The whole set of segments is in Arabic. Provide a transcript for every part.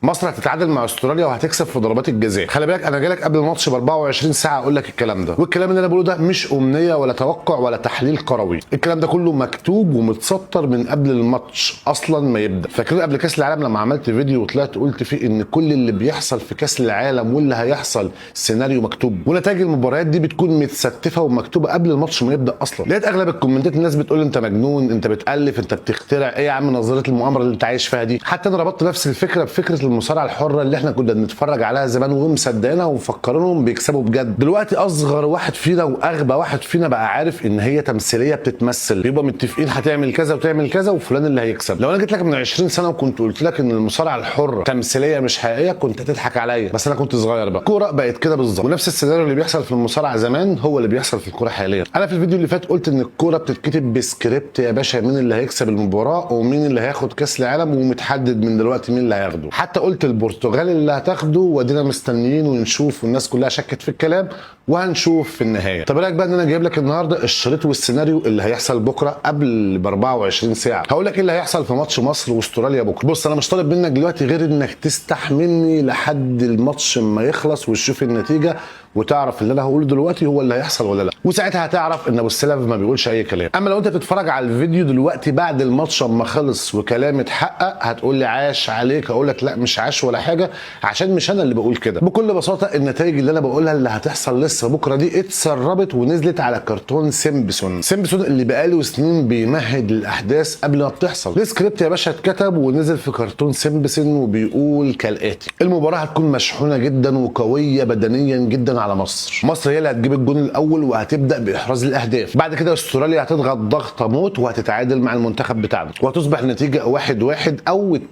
مصر هتتعادل مع استراليا وهتكسب في ضربات الجزاء. خلي بالك انا جايلك قبل الماتش ب 24 ساعه اقول لك الكلام ده، والكلام اللي انا بقوله ده مش امنيه ولا توقع ولا تحليل كروي، الكلام ده كله مكتوب ومتسطر من قبل الماتش اصلا ما يبدا. فاكرين قبل كاس العالم لما عملت فيديو وطلعت قلت فيه ان كل اللي بيحصل في كاس العالم واللي هيحصل سيناريو مكتوب، ونتائج المباريات دي بتكون متستفه ومكتوبه قبل الماتش ما يبدا اصلا. لقيت اغلب الكومنتات الناس بتقول انت مجنون، انت بتالف، انت بتخترع، ايه يا عم نظريه المؤامره اللي انت عايش فيها دي؟ حتى انا ربطت نفس الفكره بفكره المصارعه الحره اللي احنا كنا بنتفرج عليها زمان ومصدقينها ومفكرينهم بيكسبوا بجد. دلوقتي اصغر واحد فينا واغبى واحد فينا بقى عارف ان هي تمثيليه بتتمثل، بيبقى متفقين هتعمل كذا وتعمل كذا وفلان اللي هيكسب. لو انا جيت لك من 20 سنه وكنت قلت لك ان المصارعه الحره تمثيليه مش حقيقيه كنت هتضحك عليا، بس انا كنت صغير بقى. الكوره بقت كده بالظبط، ونفس السيناريو اللي بيحصل في المصارعه زمان هو اللي بيحصل في الكوره حاليا. انا في الفيديو اللي فات قلت ان الكوره بتتكتب بسكريبت يا باشا، مين اللي هيكسب المباراه ومين اللي هياخد كاس العالم، ومتحدد من دلوقتي مين اللي هياخده. حتى قلت البرتغال اللي هتاخده، وادينا مستنيين ونشوف، والناس كلها شكت في الكلام وهنشوف في النهايه. طب رايك بقى ان انا جايب لك النهارده الشريط والسيناريو اللي هيحصل بكره قبل ب 24 ساعه. هقول لك ايه اللي هيحصل في ماتش مصر واستراليا بكره. بص انا مش طالب منك دلوقتي غير انك تستحملني لحد الماتش ما يخلص وتشوف النتيجه وتعرف اللي انا هقوله دلوقتي هو اللي هيحصل ولا لا، وساعتها هتعرف ان ابو السلف ما بيقولش اي كلام. اما لو انت بتتفرج على الفيديو دلوقتي بعد الماتش اما خلص وكلامي اتحقق هتقول لي عاش عليك، اقول لك لا مش عاش ولا حاجه، عشان مش انا اللي بقول كده. بكل بساطه النتائج اللي انا بقولها اللي هتحصل لسه بكره دي اتسربت ونزلت على كرتون سيمبسون اللي بقاله سنين بيمهد للاحداث قبل ما بتحصل. السكريبت يا باشا اتكتب ونزل في كرتون سيمبسون وبيقول كالاتي: المباراه هتكون مشحونه جدا وقويه بدنيا جدا على مصر هي اللي هتجيب الجون الاول وهتبدا باحراز الاهداف. بعد كده استراليا هتضغط ضغطه موت وهتتعادل مع المنتخب بتاعنا، وهتصبح النتيجه 1-1 او 2-2،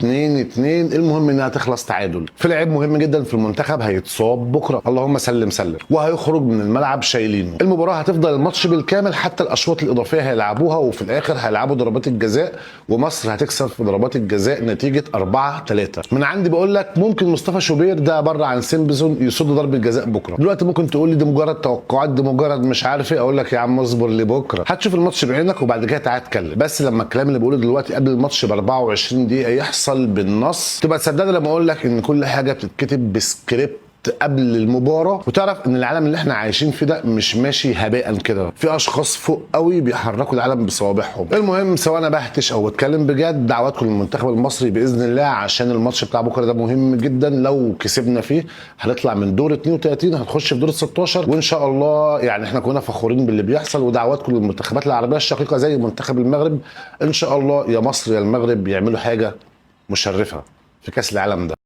المهم انها تخلص تعادل. في لعيب مهم جدا في المنتخب هيتصاب بكره، اللهم سلم سلم، وهيخرج من الملعب شايلينه. المباراه هتفضل الماتش بالكامل حتى الاشواط الاضافيه هيلعبوها، وفي الاخر هيلعبوا ضربات الجزاء، ومصر هتكسب في ضربات الجزاء نتيجه 4-3. من عندي بقول لك ممكن مصطفى شوبير ده بره عن سيمبسون يصد ضربه جزاء بكره. دلوقتي ممكن تقول لي دي مجرد توقعات، دي مجرد مش عارف ايه، اقول لك يا عم اصبر لبكره هتشوف الماتش بعينك وبعد كده تعالى اتكلم. بس لما الكلام اللي بقوله دلوقتي قبل الماتش ب 24 دقيقه يحصل بالنص تبقى تصدقني لما اقول لك ان كل حاجه بتتكتب بسكريبت قبل المباراه، وتعرف ان العالم اللي احنا عايشين فيه ده مش ماشي هباء كده، في اشخاص فوق قوي بيحركوا العالم بصوابعهم. المهم سواء انا بهتش او بتكلم بجد، دعواتكم للمنتخب المصري باذن الله عشان الماتش بتاع بكره ده مهم جدا. لو كسبنا فيه هنطلع من دور 32 هنخش في دور 16 وان شاء الله. يعني احنا كنا فخورين باللي بيحصل، ودعواتكم للمنتخبات العربيه الشقيقه زي منتخب المغرب، ان شاء الله يا مصر يا المغرب يعملوا حاجه مشرفه في كاس العالم ده.